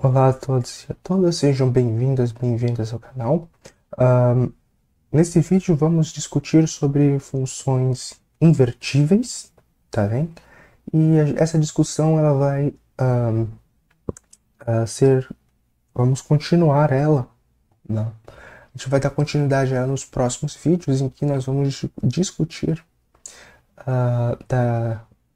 Olá a todos e a todas, sejam bem-vindas ao canal. Ahm, Nesse vídeo vamos discutir sobre funções invertíveis, tá bem? E essa discussão ela vai ser, vamos continuar ela, né? A gente vai dar continuidade a ela nos próximos vídeos em que nós vamos discutir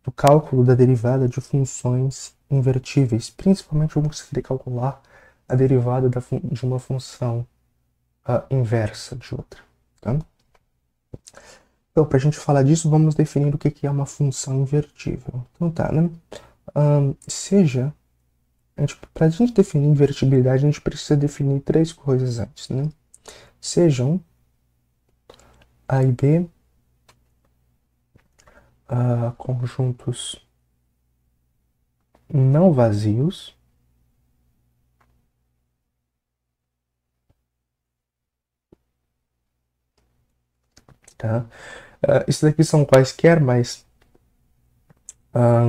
do cálculo da derivada de funções invertíveis. Principalmente vamos querer calcular a derivada de uma função inversa de outra. Tá? Então, para a gente falar disso, vamos definir o que é uma função invertível. Então tá, né? Seja, para a gente definir invertibilidade, a gente precisa definir três coisas antes, né? Sejam A e B conjuntos não vazios, tá? Isso daqui são quaisquer, mas a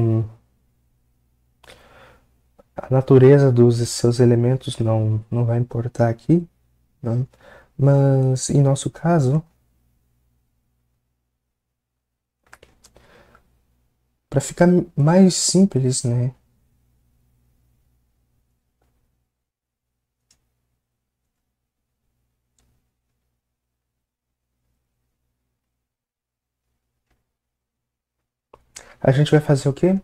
natureza dos seus elementos não vai importar aqui, né? Mas em nosso caso, para ficar mais simples, né? A gente vai fazer o quê?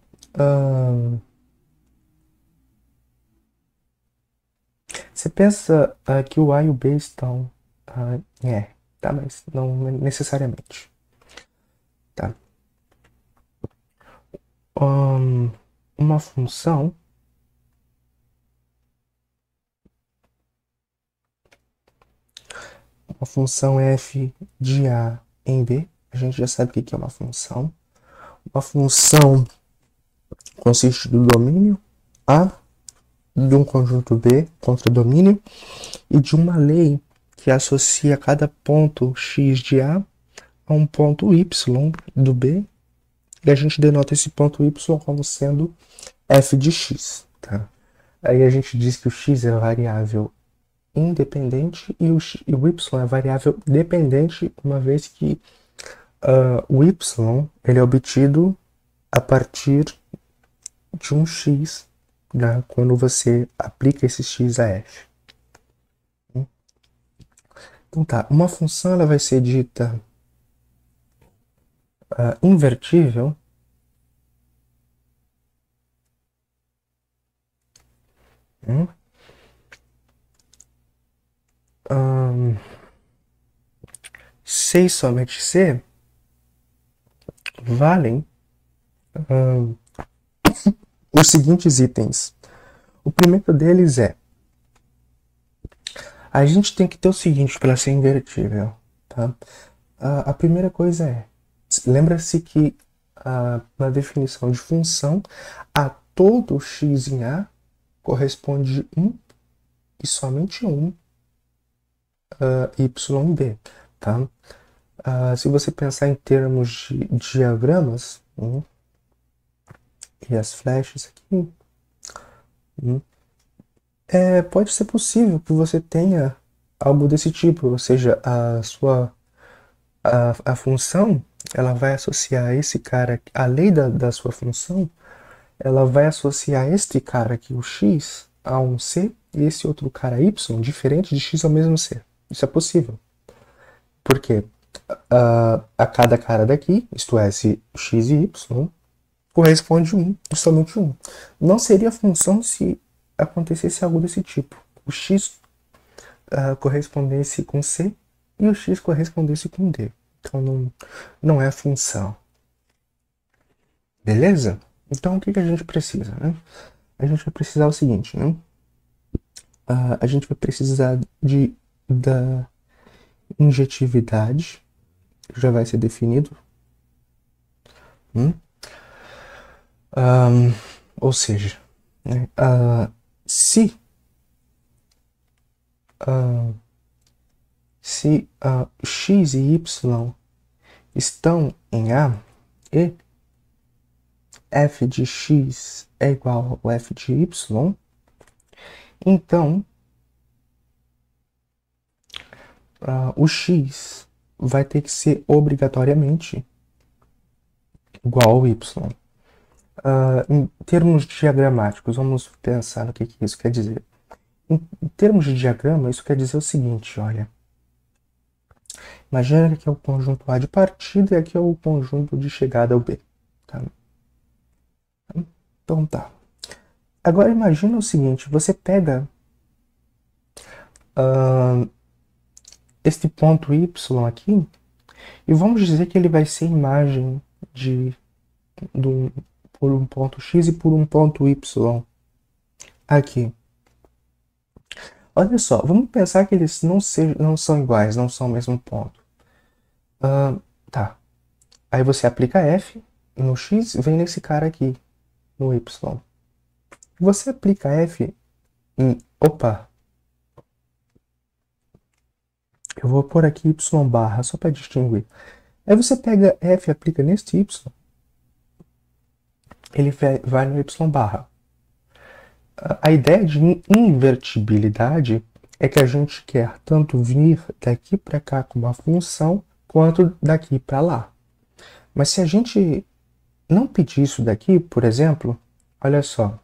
Você pensa que o A e o B estão tá? Mas não necessariamente, tá? Uma função f de A em B, a gente já sabe o que é uma função. Uma função consiste do domínio A, de um conjunto B contra o domínio e de uma lei que associa cada ponto x de A a um ponto y do B, e a gente denota esse ponto y como sendo f de x. Tá? Aí a gente diz que o x é variável independente e o y é variável dependente, uma vez que o y ele é obtido a partir de um x, né, quando você aplica esse x a f. Então tá, uma função ela vai ser dita invertível se e somente se valem os seguintes itens. O primeiro deles é: a gente tem que ter o seguinte para ser invertível. Tá? A primeira coisa é: lembra-se que na definição de função, a todo x em A corresponde 1 e somente 1 y em B. Tá? Se você pensar em termos de diagramas, e as flechas aqui, pode ser possível que você tenha algo desse tipo, ou seja, a função ela vai associar esse cara, a lei da sua função, ela vai associar este cara aqui, o x, a um c, e esse outro cara y, diferente de x ao mesmo c. Isso é possível. Por quê? A cada cara daqui, isto é, esse x e y, corresponde 1 e somente 1. Não seria função se acontecesse algo desse tipo. O x correspondesse com C e o x correspondesse com D. Então não é função. Beleza? Então o que a gente precisa? Né? A gente vai precisar o seguinte, né? A gente vai precisar da injetividade, que já vai ser definido. Ou seja, né? Se x e y estão em A e f de x é igual ao f de y, Então, o x vai ter que ser obrigatoriamente igual ao y. Em termos diagramáticos, vamos pensar no que isso quer dizer. Em termos de diagrama, isso quer dizer o seguinte, olha. Imagina que aqui é o conjunto A de partida e aqui é o conjunto de chegada ao B. Tá? Então tá. Agora imagina o seguinte, você pega este ponto Y aqui e vamos dizer que ele vai ser imagem por um ponto X e por um ponto Y aqui. Olha só, vamos pensar que eles não são iguais, não são o mesmo ponto. Tá. Aí você aplica F no X, vem nesse cara aqui, no Y. Você aplica F em... Opa! Eu vou pôr aqui Y barra, só para distinguir. Aí você pega F e aplica neste Y. Ele vai no Y barra. A ideia de invertibilidade é que a gente quer tanto vir daqui para cá com uma função, quanto daqui para lá. Mas se a gente não pedir isso daqui, por exemplo, olha só.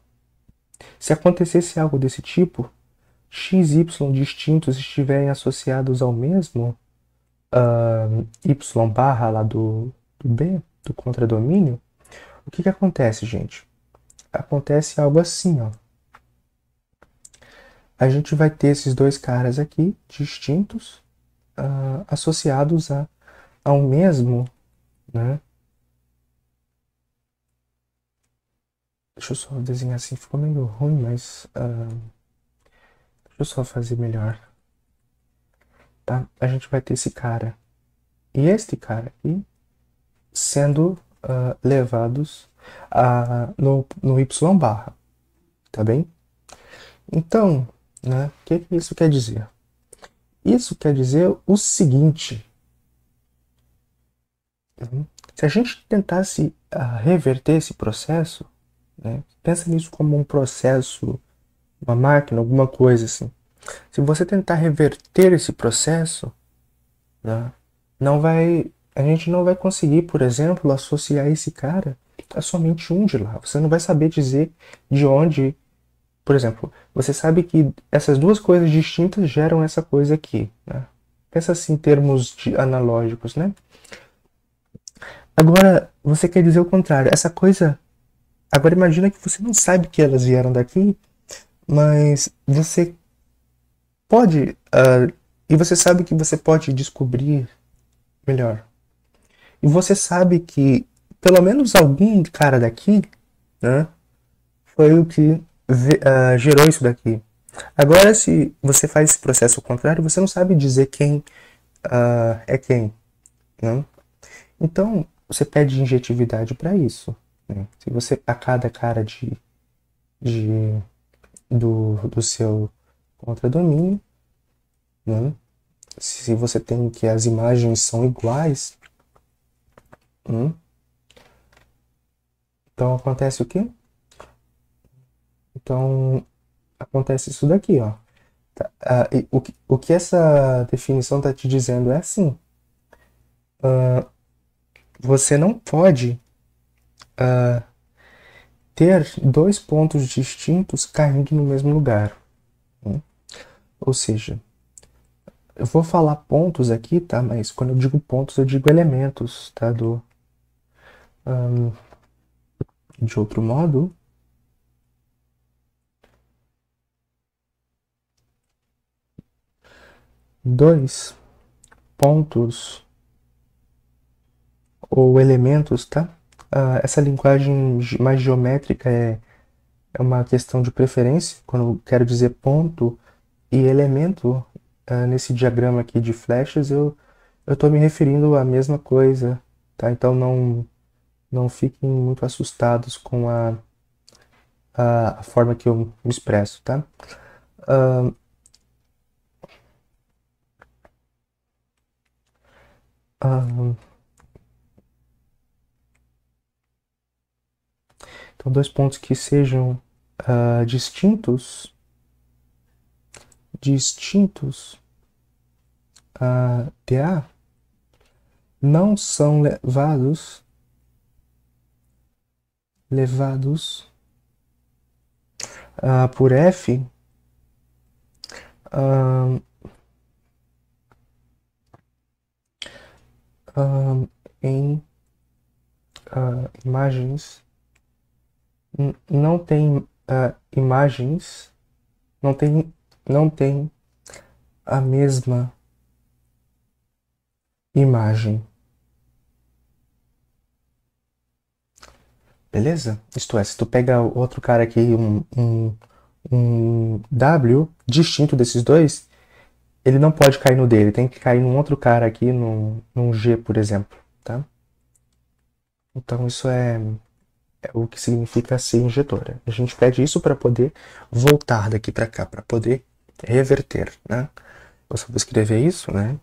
Se acontecesse algo desse tipo, x e y distintos estiverem associados ao mesmo y barra lá do B, do contradomínio, o que acontece, gente? Acontece algo assim, ó. A gente vai ter esses dois caras aqui, distintos, associados ao mesmo, né? Deixa eu só desenhar assim, ficou meio ruim, mas deixa eu só fazer melhor. Tá? A gente vai ter esse cara e este cara aqui sendo levados no y barra, tá bem? Então, né, o que isso quer dizer? Isso quer dizer o seguinte: se a gente tentasse reverter esse processo, né, pensa nisso como um processo, uma máquina, alguma coisa assim. Se você tentar reverter esse processo, né, a gente não vai conseguir, por exemplo, associar esse cara a somente um de lá. Você não vai saber dizer de onde, por exemplo, você sabe que essas duas coisas distintas geram essa coisa aqui, né? Pensa assim em termos analógicos, né? Agora, você quer dizer o contrário. Essa coisa... Agora imagina que você não sabe que elas vieram daqui, mas você pode... e você sabe que você pode descobrir melhor. E você sabe que pelo menos algum cara daqui, né, foi o que gerou isso daqui. Agora, se você faz esse processo ao contrário, você não sabe dizer quem é quem. Né? Então, você pede injetividade para isso. Né? Se você, a cada cara do seu contradomínio, né? Se você tem que as imagens são iguais, então acontece o quê? Então, acontece isso daqui, ó. Tá, o que essa definição está te dizendo é assim. Você não pode ter dois pontos distintos caindo no mesmo lugar. Né? Ou seja, eu vou falar pontos aqui, tá? Mas quando eu digo pontos, eu digo elementos, tá? De outro modo, dois pontos ou elementos, tá? Essa linguagem mais geométrica é uma questão de preferência. Quando eu quero dizer ponto e elemento, nesse diagrama aqui de flechas, eu estou me referindo à mesma coisa, tá? Então não fiquem muito assustados com a forma que eu me expresso, tá? Então, dois pontos que sejam distintos distintos de A não são levados por F em imagens, não tem imagens, não tem a mesma imagem. Beleza? Isto é, se tu pega outro cara aqui, um W distinto desses dois, ele não pode cair no D, ele tem que cair num outro cara aqui, num G, por exemplo, tá? Então isso é o que significa ser injetora. A gente pede isso para poder voltar daqui para cá, para poder reverter, né? Eu só vou escrever isso, né?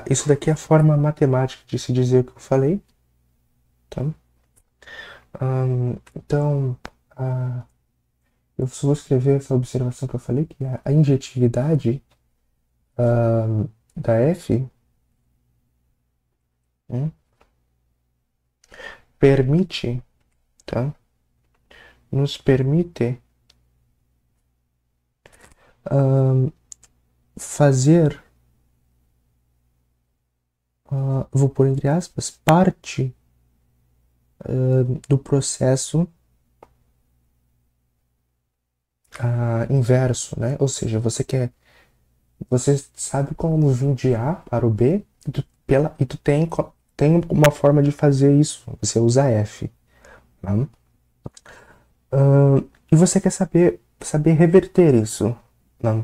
Isso daqui é a forma matemática de se dizer o que eu falei, tá? Então, eu vou escrever essa observação que eu falei, que a injetividade da F permite, tá? Nos permite fazer, vou pôr entre aspas, parte do processo inverso, né? Ou seja, você sabe como vir de A para o B e tu tem uma forma de fazer isso. Você usa F. Tá? E você quer saber reverter isso. Não?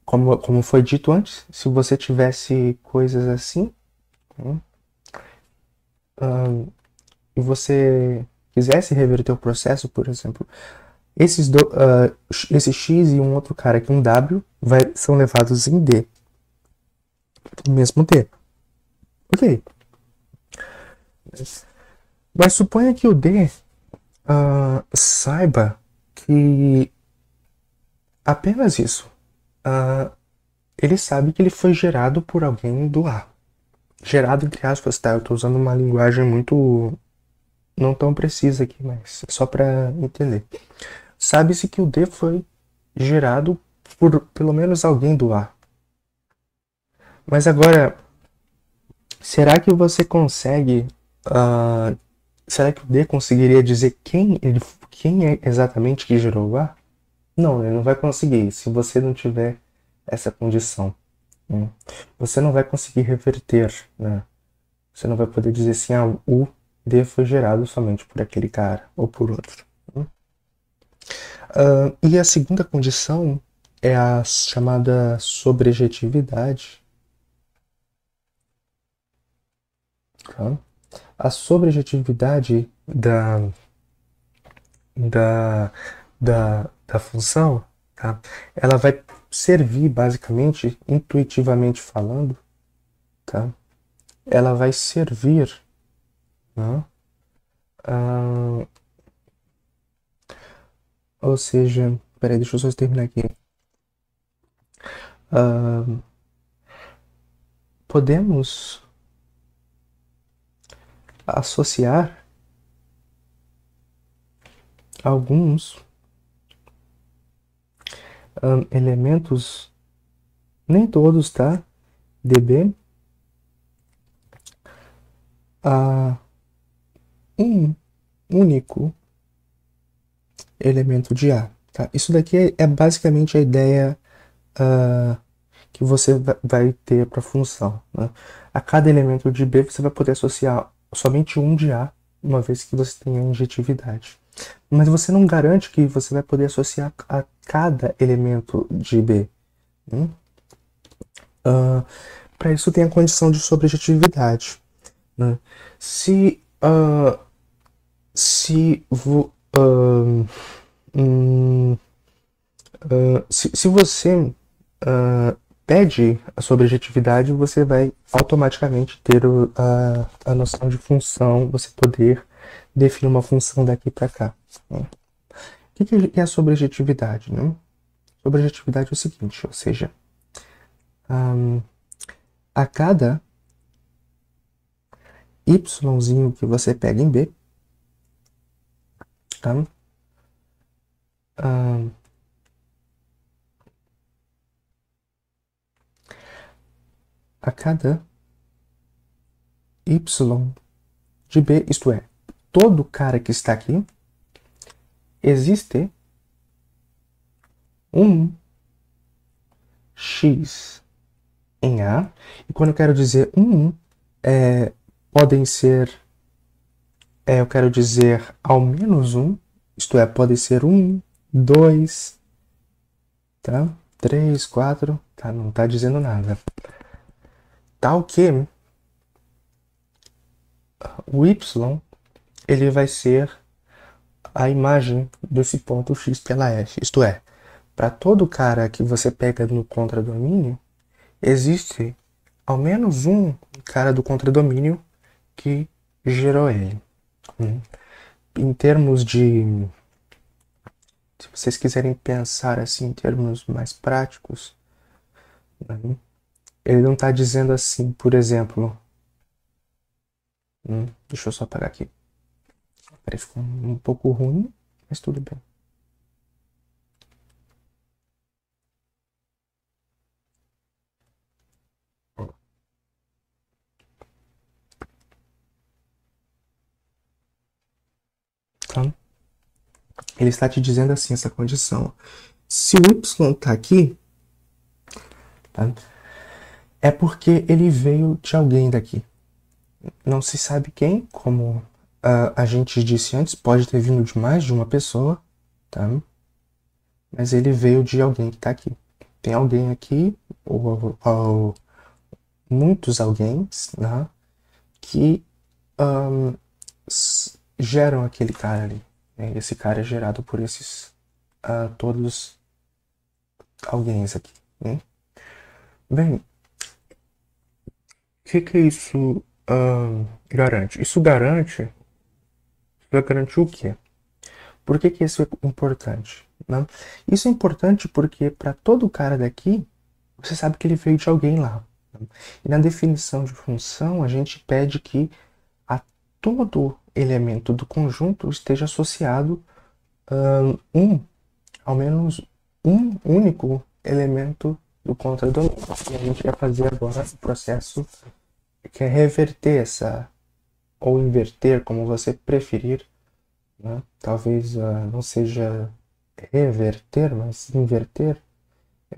Como foi dito antes, se você tivesse coisas assim, e você quisesse reverter o processo, por exemplo, esse X e um outro cara aqui, um W, são levados em D. O mesmo D. Ok. Mas suponha que o D saiba que apenas isso. Ele sabe que ele foi gerado por alguém do A. Gerado entre aspas, tá? Eu tô usando uma linguagem muito não tão precisa aqui, mas só para entender. Sabe-se que o D foi gerado por pelo menos alguém do A. Mas agora, será que você consegue... será que o D conseguiria dizer quem é exatamente que gerou o A? Não, ele não vai conseguir se você não tiver essa condição. Você não vai conseguir reverter, né? Você não vai poder dizer assim, o D foi gerado somente por aquele cara ou por outro. E a segunda condição é a chamada sobrejetividade. Tá? A sobrejetividade da função, tá? Ela vai servir basicamente, intuitivamente falando, tá? Ela vai servir, né? Ou seja, peraí, deixa eu só terminar aqui. Podemos associar alguns elementos, nem todos, tá? DB a um único elemento de A. Tá? Isso daqui é basicamente a ideia que você vai ter para a função. Né? A cada elemento de B você vai poder associar somente um de A, uma vez que você tenha injetividade. Mas você não garante que você vai poder associar a cada elemento de B. Para isso tem a condição de sobrejetividade. Né? Se Se você pede a sua objetividade, você vai automaticamente ter a noção de função, você poder definir uma função daqui para cá. Né? O que é a sua objetividade? Né? A objetividade é o seguinte, ou seja, a cada yzinho que você pega em B, tá? A cada y de B, isto é, todo cara que está aqui, existe um x em A, e quando eu quero dizer podem ser, eu quero dizer ao menos um, isto é, pode ser 1, 2, tá? 3, 4, tá? Não tá dizendo nada. Tal que o y, ele vai ser a imagem desse ponto x pela f, isto é, para todo cara que você pega no contradomínio, existe ao menos um cara do contradomínio que gerou ele. Em termos de... Se vocês quiserem pensar assim em termos mais práticos, né? Ele não está dizendo assim, por exemplo... deixa eu só apagar aqui. Peraí, ficou um pouco ruim, mas tudo bem. Então, ele está te dizendo assim, essa condição. Se o y está aqui, tá? É porque ele veio de alguém daqui. Não se sabe quem, como a gente disse antes, pode ter vindo de mais de uma pessoa, tá? Mas ele veio de alguém que está aqui. Tem alguém aqui, ou muitos alguém, né, que geram aquele cara ali. Né? Esse cara é gerado por esses todos alguém aqui. Né? Bem, o que isso garante? Isso vai garantir o quê? Por que isso é importante? Né? Isso é importante porque para todo cara daqui, você sabe que ele veio de alguém lá. Né? E na definição de função, a gente pede que a todo elemento do conjunto esteja associado ao menos um único elemento do contradomínio. E a gente vai fazer agora o processo que é reverter essa, ou inverter, como você preferir, né? Talvez não seja reverter, mas inverter.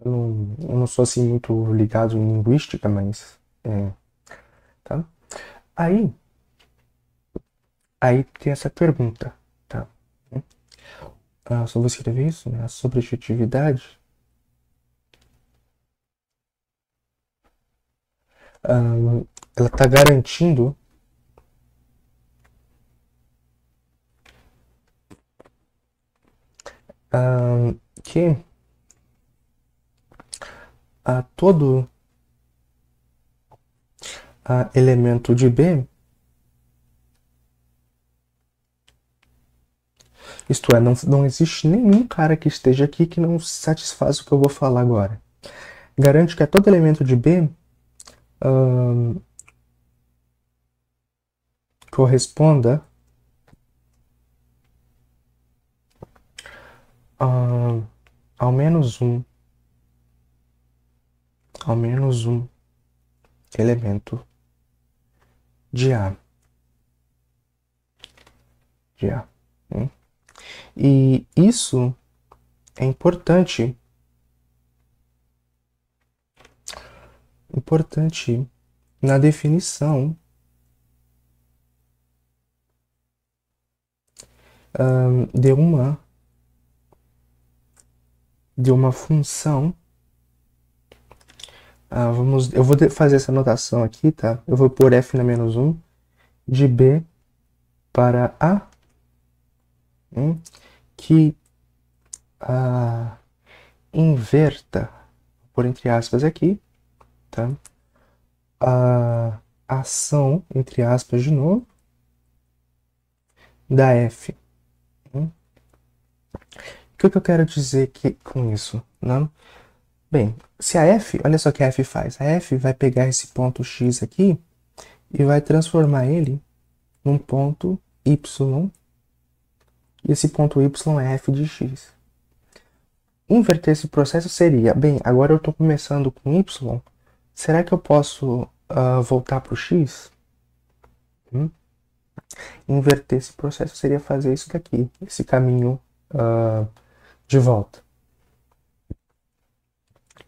Eu não sou assim muito ligado em linguística, mas tá? Aí tem essa pergunta, tá? Só vou escrever isso, né? A subjetividade ela está garantindo que todo elemento de B, isto é, não existe nenhum cara que esteja aqui que não satisfaz o que eu vou falar agora. Garante que a todo elemento de B corresponda ao menos um elemento de A. E isso é importante na definição de uma função. Eu vou fazer essa anotação aqui, tá? Eu vou pôr f na menos 1 de B para A, que inverta, por entre aspas aqui, tá? A ação, entre aspas de novo, da f. O que eu quero dizer com isso? Não? Bem, se a f, olha só o que a f faz. A f vai pegar esse ponto x aqui e vai transformar ele num ponto y. E esse ponto y é f de x. Inverter esse processo seria, bem, agora eu estou começando com y, será que eu posso voltar para o x? Inverter esse processo seria fazer isso daqui, esse caminho de volta.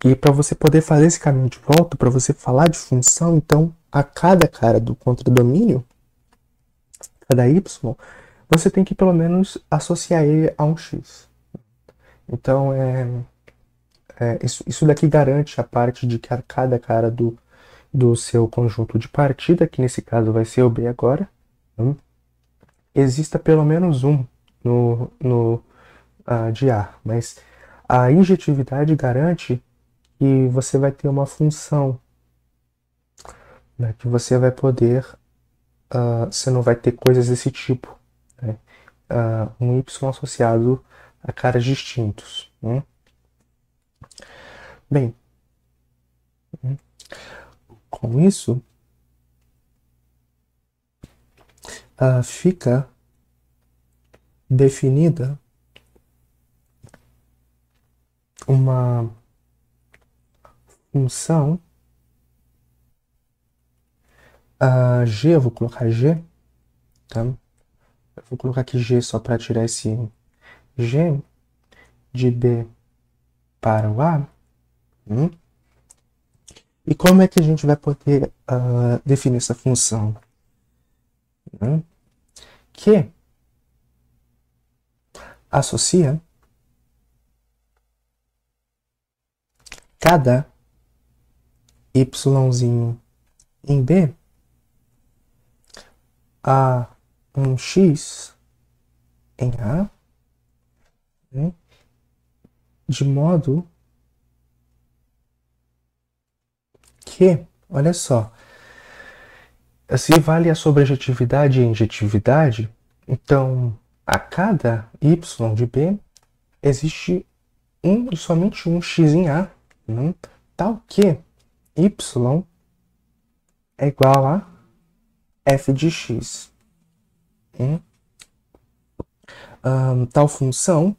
E para você poder fazer esse caminho de volta, para você falar de função, então, a cada cara do contradomínio, cada y, você tem que pelo menos associar ele a um x. Então, isso daqui garante a parte de que a cada cara do seu conjunto de partida, que nesse caso vai ser o B agora, exista pelo menos um de A. Mas a injetividade garante que você vai ter uma função, né, que você vai poder, você não vai ter coisas desse tipo, né, um y associado a caras distintos. Né? Bem, com isso, fica definida uma função g, eu vou colocar g, tá? Eu vou colocar aqui g só para tirar esse g de b para o a. E como é que a gente vai poder definir essa função? Que associa cada yzinho em B a um x em A, né? De modo que, olha só, se vale a sobrejetividade e a injetividade, então a cada y de B existe somente um x em A, né? Tal que y é igual a f de x. Tal função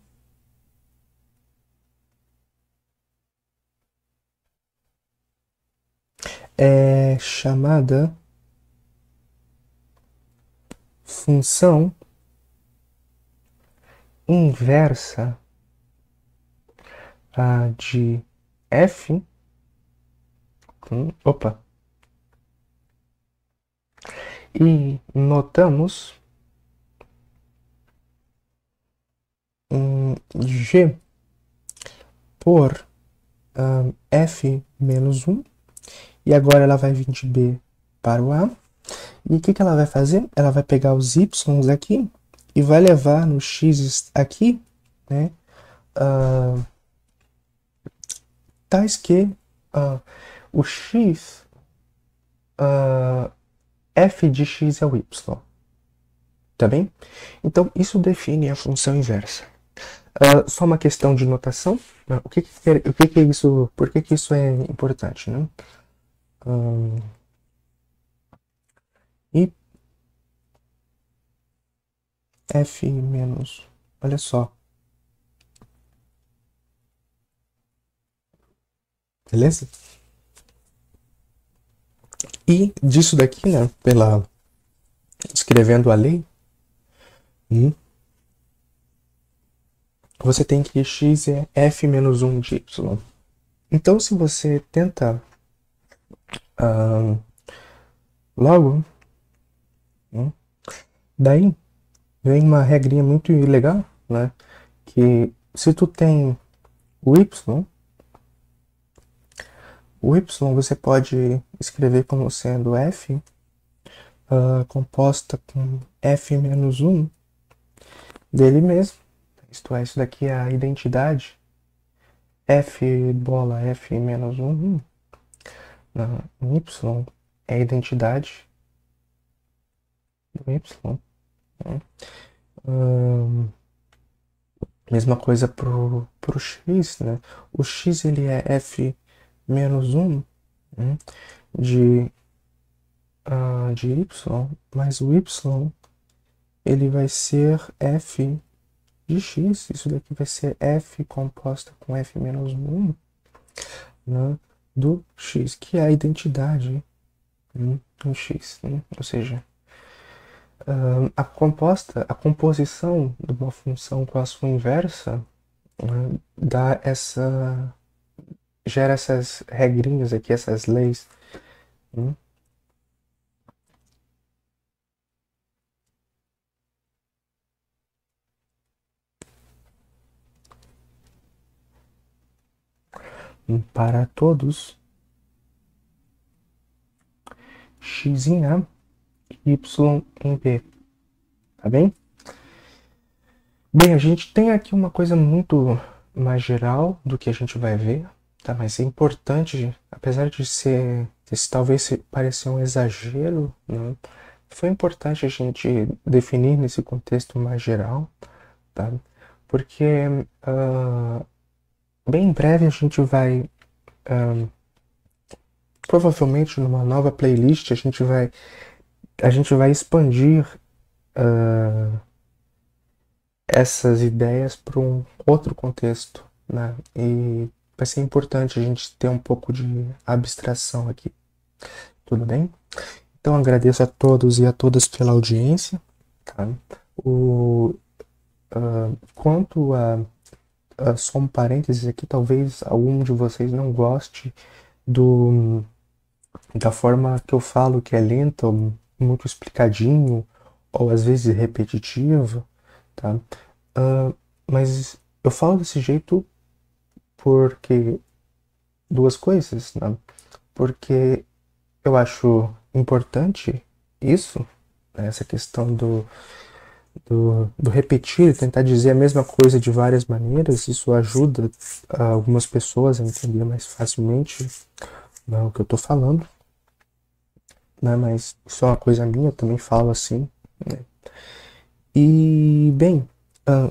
é chamada função inversa de f. E notamos g por f menos 1. E agora ela vai vir de B para o A. E o que ela vai fazer? Ela vai pegar os y aqui e vai levar no x aqui, né? Tais que o x, f de x é o y. Tá bem? Então, isso define a função inversa. Só uma questão de notação. O que é isso? Por que isso é importante, né? E f menos, olha só. Beleza? E disso daqui, né, escrevendo a lei, você tem que x é f menos 1 de y. Então, se você tenta logo, daí vem uma regrinha muito legal, né? Que se tu tem o y você pode escrever como sendo f composta com f menos 1 dele mesmo, Isto é, isso daqui é a identidade. F bola F menos 1. Não, Y é a identidade do Y. Né? Mesma coisa pro X, né? O X ele é F menos 1, né? de, de Y, mas o Y ele vai ser F de X. Isso daqui vai ser F composta com F menos 1, né? Do X, que é a identidade, né? Do X, né? Ou seja, a composição de uma função com a sua inversa, né, gera essas regrinhas aqui, essas leis. Né? Para todos x em A, y em B. Tá bem? Bem, a gente tem aqui uma coisa muito mais geral do que a gente vai ver, tá? Mas é importante, apesar de ser, talvez parecer um exagero, né? Foi importante a gente definir nesse contexto mais geral, tá? Porque bem em breve a gente vai, provavelmente numa nova playlist, a gente vai expandir essas ideias para um outro contexto, né? E vai ser importante a gente ter um pouco de abstração aqui. Tudo bem? Então agradeço a todos e a todas pela audiência. Tá? Quanto só um parênteses aqui, talvez algum de vocês não goste da forma que eu falo, que é lenta, muito explicadinho, ou às vezes repetitivo, tá? Mas eu falo desse jeito porque duas coisas, né? Porque eu acho importante isso, né? Essa questão do repetir, tentar dizer a mesma coisa de várias maneiras, isso ajuda algumas pessoas a entender mais facilmente, né, o que eu tô falando, né? Mas isso é uma coisa minha, eu também falo assim, né? E, bem,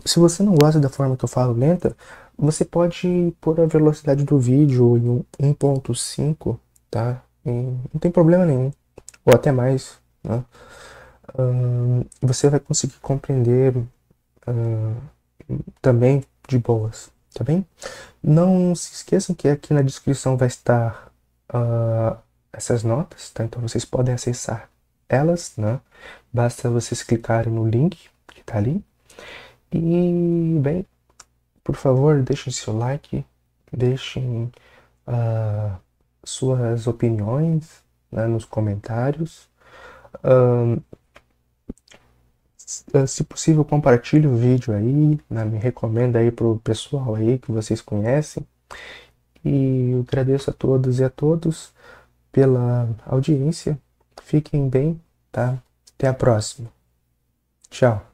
se você não gosta da forma que eu falo lenta, você pode pôr a velocidade do vídeo em 1.5, tá? E não tem problema nenhum. Ou até mais, né? Você vai conseguir compreender também de boas, tá bem? Não se esqueçam que aqui na descrição vai estar essas notas, tá? Então vocês podem acessar elas, né? Basta vocês clicarem no link que tá ali. E, bem, por favor, deixem seu like, deixem suas opiniões, né, nos comentários. Se possível, compartilhe o vídeo aí, né, me recomenda aí pro pessoal aí que vocês conhecem. E eu agradeço a todos e a todos pela audiência. Fiquem bem, tá? Até a próxima. Tchau.